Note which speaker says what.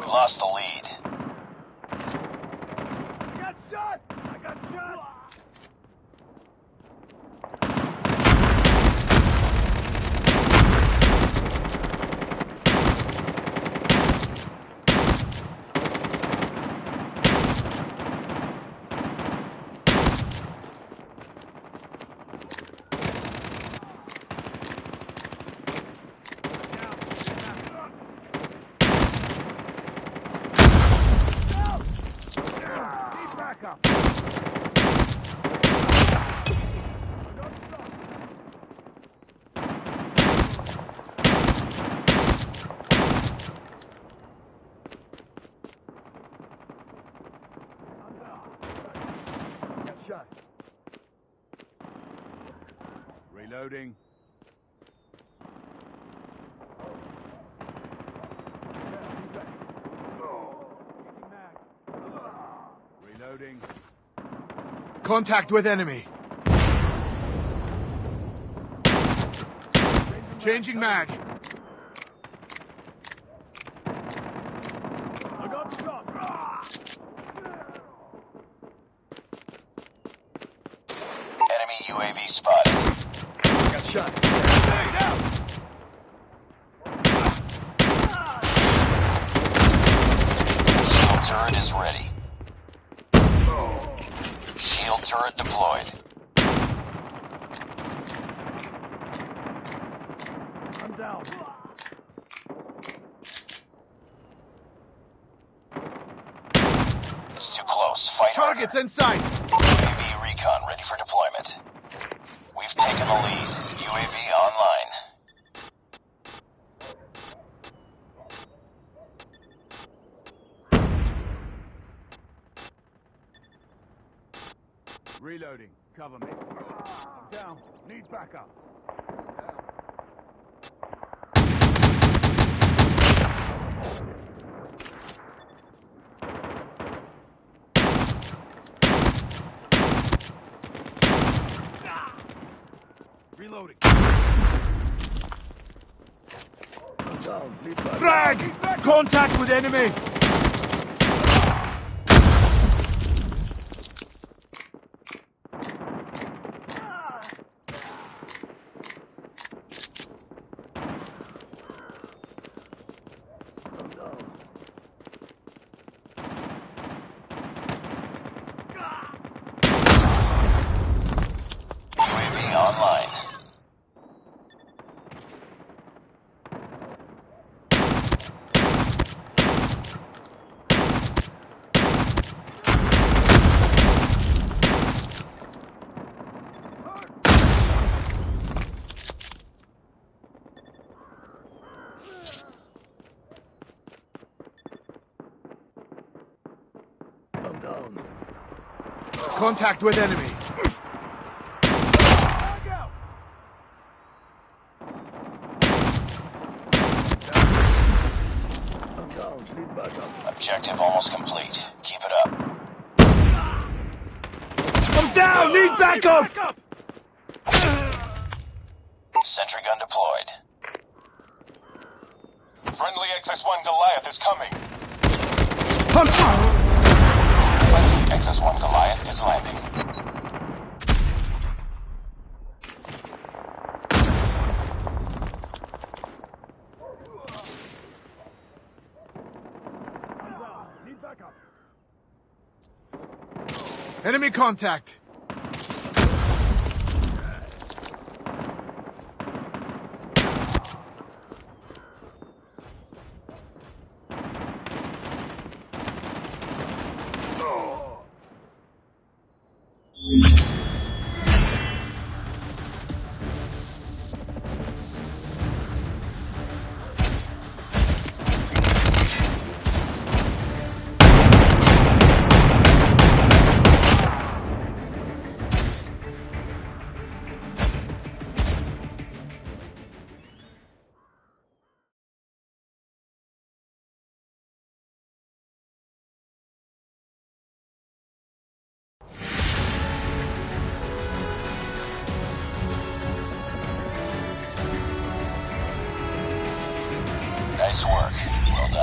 Speaker 1: lost the lead.
Speaker 2: I got shot! I got shot! Shot. Reloading. Reloading.
Speaker 3: Contact with enemy. Changing mag.
Speaker 2: I got shot.
Speaker 1: Enemy UAV spotted.
Speaker 3: Got shot.
Speaker 1: Shield turret is ready. Shield turret deployed.
Speaker 2: I'm down.
Speaker 1: It's too close. Fight
Speaker 3: Targets
Speaker 1: harder.
Speaker 3: in sight.
Speaker 1: UAV recon ready for deployment. We've taken the lead. UAV online.
Speaker 2: Reloading. Cover me. I'm down. Need backup. Reloading. I'm down. Need backup.
Speaker 3: Frag! Contact with enemy.
Speaker 1: UAV online.
Speaker 2: I'm down.
Speaker 3: Contact with enemy.
Speaker 2: I'm down. Need backup.
Speaker 1: Objective almost complete. Keep it up.
Speaker 3: I'm down! Need backup!
Speaker 1: Sentry gun deployed. Friendly XS-1 Goliath is coming. Friendly XS-1 Goliath is landing.
Speaker 2: I'm down. Need backup.
Speaker 3: Enemy contact.
Speaker 1: Nice work.